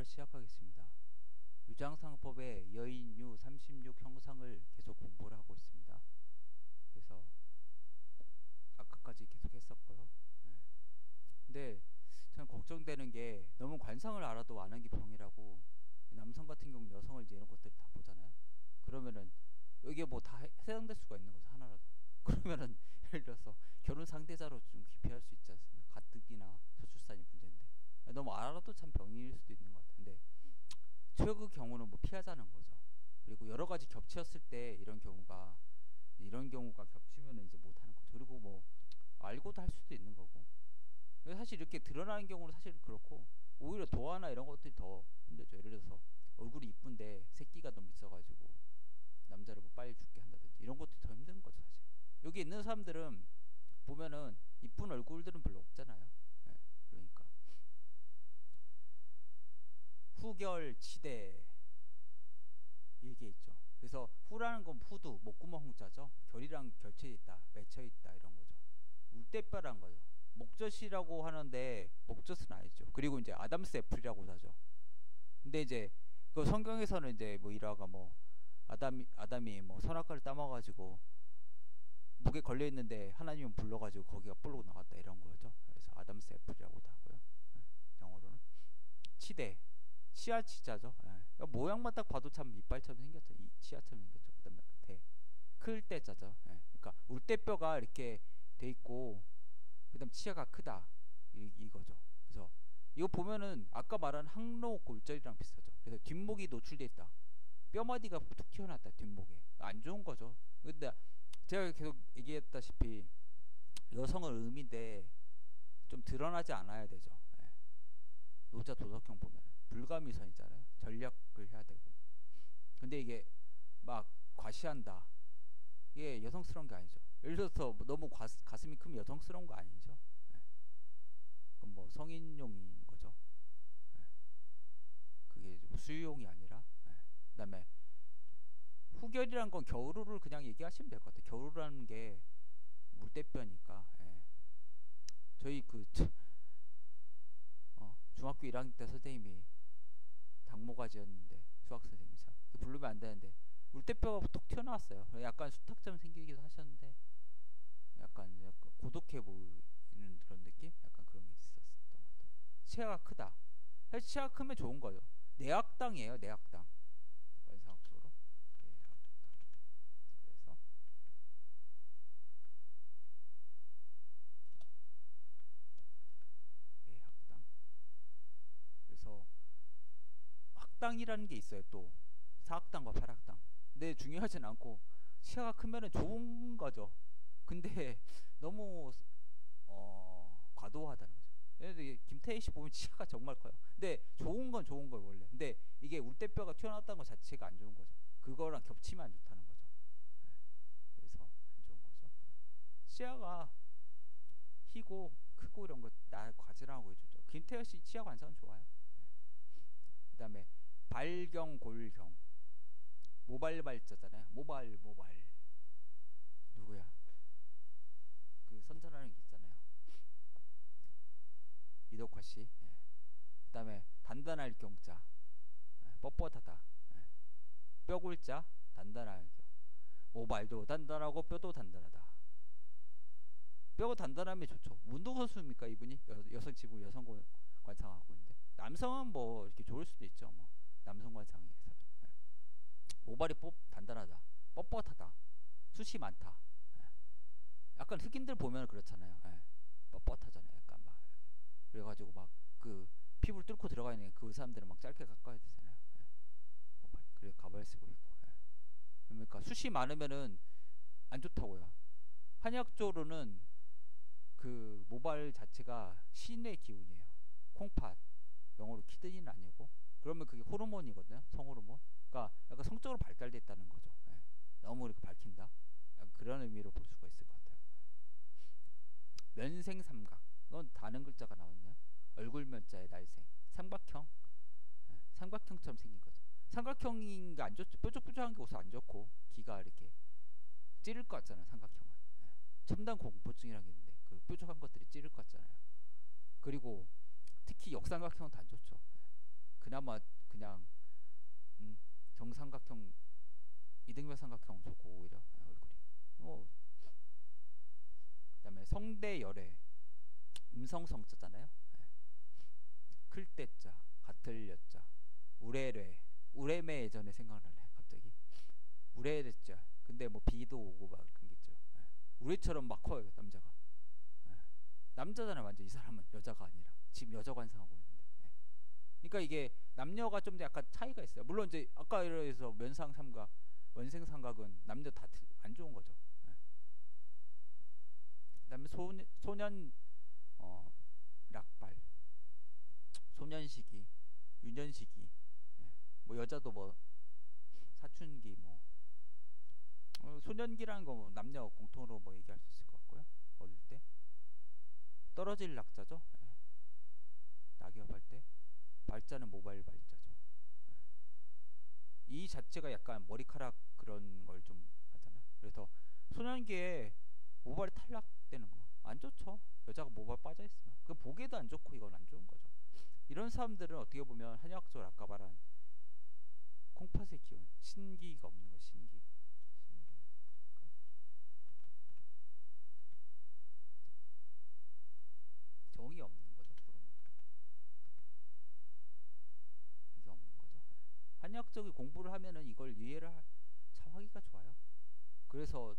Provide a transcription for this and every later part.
시작하겠습니다. 유장상법의 여인유 36 형상을 계속 공부를 하고 있습니다. 그래서 아까까지 계속 했었고요. 근데 저는 걱정되는 게 너무 관상을 알아도 안 한 게 병이라고. 남성 같은 경우 여성을 이제 이런 것들을 다 보잖아요. 그러면은 이게 뭐 다 해당될 수가 있는 거죠, 하나라도. 그러면은 예를 들어서 결혼 상대자로 좀 기피할 수 있지 않습니까? 가뜩이나 저출산이 문제인데 너무 알아도 참 병일 수도 있는 것 같아요. 근데 최고 경우는 뭐 피하자는 거죠. 그리고 여러 가지 겹쳤을 때 이런 경우가 겹치면은 이제 못 하는 거죠. 그리고 뭐 알고도 할 수도 있는 거고. 사실 이렇게 드러나는 경우는 사실 그렇고, 오히려 도화나 이런 것들이 더 힘들죠. 예를 들어서 얼굴이 이쁜데 새끼가 너무 있어가지고 남자를 뭐 빨리 죽게 한다든지 이런 것들이 더 힘든 거죠, 사실. 여기 있는 사람들은 보면은 이쁜 얼굴들은 별로 없잖아요. 그러니까 후결지대 이게 있죠. 그래서 후라는 건 후두, 목구멍 홍자죠. 결이랑 결쳐있다, 맺혀있다 이런 거죠. 울대뼈란 거죠. 목젖이라고 하는데 목젖은 아니죠. 그리고 이제 아담스 애플이라고 하죠. 근데 이제 그 성경에서는 이제 뭐 일화가 뭐 아담이 뭐 선악과를 따먹어가지고 목에 걸려 있는데 하나님은 불러가지고 거기가 뿔로 나왔다 이런 거죠. 그래서 아담스 애플이라고도 하고요. 영어로는 치대, 치아 치자죠. 모양만 딱 봐도 참 이빨처럼 생겼죠. 이 치아처럼 생겼죠. 그다음에 클 때자죠. 그러니까 울대뼈가 이렇게 돼 있고 그다음 치아가 크다 이거죠. 그래서 이거 보면은 아까 말한 항로 골절이랑 비슷하죠. 그래서 뒷목이 노출돼 있다. 뼈마디가 툭 튀어나왔다. 뒷목에 안 좋은 거죠. 근데 제가 계속 얘기했다시피 여성은 음인데 좀 드러나지 않아야 되죠. 노자 도덕형 보면은 불가미선이잖아요. 전략을 해야 되고. 근데 이게 막 과시한다. 이게 여성스러운 게 아니죠. 예를 들어서 너무 가슴이 크면 여성스러운 거 아니죠. 그럼 뭐 성인용인 거죠. 그게 수유용이 아니라. 그다음에 후결이란 건 겨울호를 그냥 얘기하시면 될 것 같아요. 겨울호라는 게 물대뼈니까. 저희 중학교 1학년 때 선생님이 당모가지였는데 수학 선생님이 참 부르면 안 되는데 물대뼈가 톡 튀어나왔어요. 약간 수탁점 생기기도 하셨는데 약간 고독해 보이는 그런 느낌? 약간 그런 게 있었던 것 같아요. 치아가 크다. 사실 치아가 크면 좋은 거죠. 내학당이에요. 내학당. 관상학적으로 내학당. 그래서 내학당. 그래서 학당이라는 게 있어요. 또 사학당과 팔학당. 근데 중요하진 않고 치아가 크면은 좋은 거죠. 근데 너무 과도하다는 거죠. 김태희 씨 보면 치아가 정말 커요. 근데 좋은 건 좋은 거예요 원래. 근데 이게 울대뼈가 튀어나왔다는 것 자체가 안 좋은 거죠. 그거랑 겹치면 안 좋다는 거죠. 그래서 안 좋은 거죠. 치아가 희고 크고 이런 거 나 과지랑하고 해주죠. 김태희 씨 치아 관상은 좋아요. 그다음에 발경 골경 모발발자잖아요. 모발 누구야? 그 선전하는 게 있잖아요. 이덕화 씨. 그다음에 단단할 경자 뻣뻣하다. 뼈골자 단단할 경. 모발도 단단하고 뼈도 단단하다. 뼈가 단단하면 좋죠. 운동선수입니까 이분이? 여성 지금 여성 관상하고 있는데 남성은 뭐 이렇게 좋을 수도 있죠. 뭐 남성 관상에서는 모발이 단단하다, 뻣뻣하다, 숱이 많다. 약간 흑인들 보면 그렇잖아요. 뻣뻣하잖아요. 약간 막 그래가지고 막 그 피부를 뚫고 들어가 있는 그 사람들은 막 짧게 깎아야 되잖아요. 모발이 그래 가발 쓰고 있고. 그러니까 숱이 많으면은 안 좋다고요. 한의학적으로는 그 모발 자체가 신의 기운이에요. 콩팥, 영어로 키드니는 아니고. 그러면 그게 호르몬이거든요. 성호르몬. 그러니까 약간 성적으로 발달돼 있다는 거죠. 너무 이렇게 밝힌다. 약간 그런 의미로 볼 수가 있을 것 같아요. 면생삼각. 이건 다른 글자가 나왔네요. 얼굴면자에 날생. 삼각형. 삼각형처럼 생긴 거죠. 삼각형인 게 안 좋죠. 뾰족뾰족한 게 우선 안 좋고 기가 이렇게 찌를 것 같잖아요. 삼각형은. 첨단 공포증이라는 게 있는데 그 뾰족한 것들이 찌를 것 같잖아요. 그리고 특히 역삼각형은 더 안 좋죠. 그나마 그냥 정삼각형 이등변 삼각형 좋고 오히려 얼굴이. 그다음에 성대열애 음성 성자잖아요. 클 때자 같을 여자 우레뢰 우레매 예전에 생각나네 갑자기. 우레래자. 근데 뭐 비도 오고 막 그런 게 있죠. 우리처럼 막 커요 남자가. 남자잖아 완전 이 사람은 여자가 아니라 지금 여자 관상하고 있는데. 그러니까 이게 남녀가 좀 약간 차이가 있어요. 물론 이제 아까 이래서 면상 삼각 원생 삼각은 남녀 다 안 좋은 거죠. 그다음에 소년 락발 소년시기 유년시기 뭐 여자도 뭐 사춘기 뭐 소년기라는 거 뭐 남녀 공통으로 뭐 얘기할 수 있을 것 같고요. 어릴 때 떨어질 낙자죠. 낙엽할 때 발자는 모발 발자죠. 이 자체가 약간 머리카락 그런 걸 좀 하잖아요. 그래서 소년기에 모발이 탈락되는 거 안 좋죠. 여자가 모발 빠져 있으면 그 보기에도 안 좋고 이건 안 좋은 거죠. 이런 사람들은 어떻게 보면 한의학적으로 아까 말한 콩팥의 기운 신기가 없는 거 신기. 정이 없는 거죠. 그러면 이게 없는 거죠. 한의학적인 공부를 하면은 이걸 이해를 참 하기가 좋아요. 그래서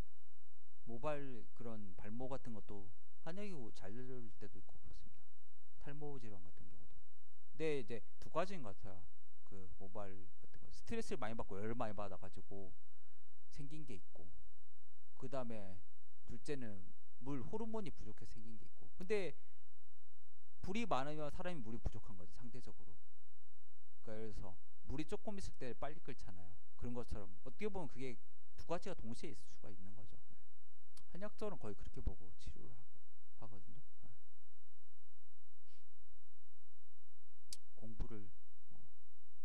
모발 그런 발모 같은 것도 한약이 잘 될 때도 있고 그렇습니다. 탈모 질환 같은 경우도. 근데 이제 두 가지인 것 같아요. 그 모발 같은 거 스트레스를 많이 받고 열을 많이 받아가지고 생긴 게 있고, 그 다음에 둘째는 물 호르몬이 부족해서 생긴 게 있고. 근데 불이 많으면 사람이 물이 부족한 거죠 상대적으로. 그래서 물이 조금 있을 때 빨리 끓잖아요. 그런 것처럼 어떻게 보면 그게 두 가지가 동시에 있을 수가 있는 거죠. 한약적으로는 거의 그렇게 보고 치료를 하거든요. 공부를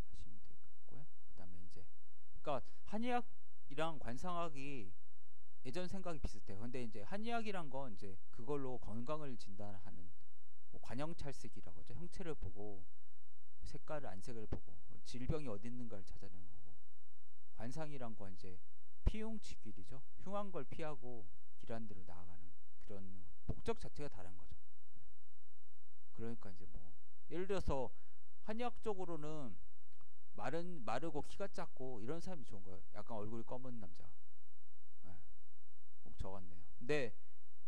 하시면 되겠고요. 그 다음에 이제 그러니까 한의학이랑 관상학이 예전 생각이 비슷해요. 근데 이제 한의학이란 건 이제 그걸로 건강을 진단하는 뭐 관형찰색이라고 하죠. 형체를 보고 색깔을 안색을 보고 질병이 어디 있는가를 찾아내는 거고, 관상이란 건 이제 피흉치길이죠. 흉한 걸 피하고 길한 대로 나아가는 그런 목적 자체가 다른 거죠. 그러니까 이제 뭐 예를 들어서 한의학적으로는 마르고 키가 작고 이런 사람이 좋은 거예요. 약간 얼굴이 검은 남자. 꼭 적었네요. 근데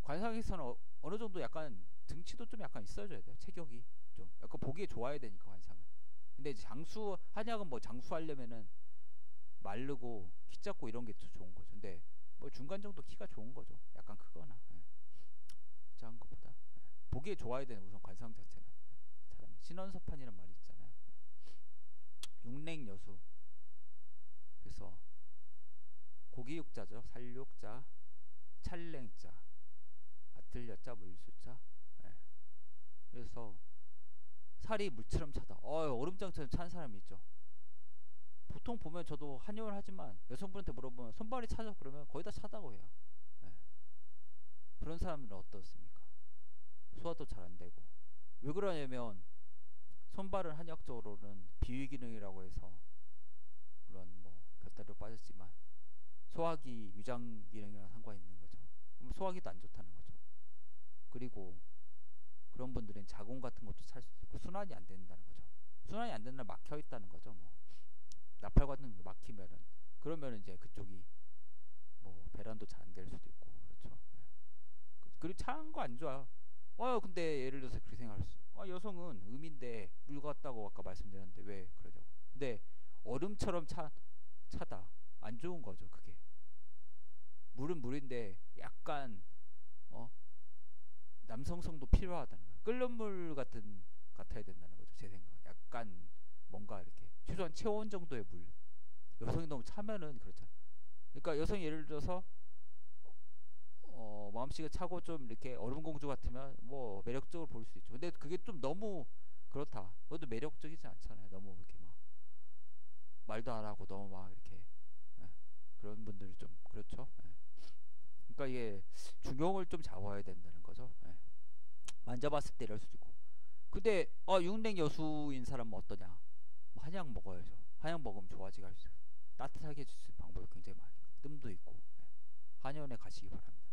관상에서는 어느 정도 약간 등치도 좀 약간 있어줘야 돼요. 체격이 좀 약간 보기에 좋아야 되니까 관상은. 근데 이제 한약은 뭐 장수하려면은 마르고 키 작고 이런 게 좋은 거죠. 근데 뭐 중간 정도 키가 좋은 거죠. 약간 크거나 작은 것보다 보기에 좋아야 되는 우선 관상 자체는. 사람이 신원서판이란 말이 있잖아요. 육냉여수. 그래서 고기육자죠. 살육자, 찰랭자, 아틀여자, 물수자. 그래서 살이 물처럼 차다. 얼음장처럼 찬 사람이 있죠. 보통 보면 저도 한의원을 하지만 여성분한테 물어보면 손발이 차죠? 그러면 거의 다 차다고 해요. 그런 사람들은 어떻습니까? 소화도 잘 안 되고. 왜 그러냐면 손발은 한의학적으로는 비위기능이라고 해서 물론 뭐 곁다리로 빠졌지만 소화기 유장 기능이랑 상관이 있는 거죠. 그럼 소화기도 안 좋다는 거죠. 그리고 그런 분들은 자궁 같은 것도 찰 수도 있고 순환이 안 된다는 거죠. 순환이 안 된다면 막혀 있다는 거죠. 뭐 나팔 같은 거 막히면은 그러면은 이제 그쪽이 뭐 배란도 잘 안 될 수도 있고 그렇죠. 그리고 차한 거 안 좋아요. 근데 예를 들어서 그렇게 생각할 수. 여성은 음인데 물 같다고 아까 말씀드렸는데 왜 그러냐고. 근데 얼음처럼 차다. 안 좋은 거죠 그게. 물은 물인데 약간 남성성도 필요하다는 거예요. 끓는 물 같아야 된다는 거죠. 제 생각은. 약간 뭔가 이렇게 최소한 체온 정도의 물. 여성이 너무 차면은 그렇잖아. 그러니까 여성이 예를 들어서 마음씨가 차고 좀 이렇게 얼음공주 같으면 뭐 매력적으로 볼 수 있죠. 근데 그게 좀 너무 그렇다. 그것도 매력적이지 않잖아요. 너무 이렇게 막 말도 안 하고 너무 막 이렇게 그런 분들이 좀 그렇죠. 그러니까 이게 중용을 좀 잡아야 된다는 거죠. 만져봤을 때 이럴 수도 있고. 근데 육냉 여수인 사람은 어떠냐? 한약 먹어야죠. 한약 먹으면 좋아지게 할 수 있어요. 따뜻하게 해줄 수 있는 방법이 굉장히 많으니까 뜸도 있고. 예. 한의원에 가시기 바랍니다.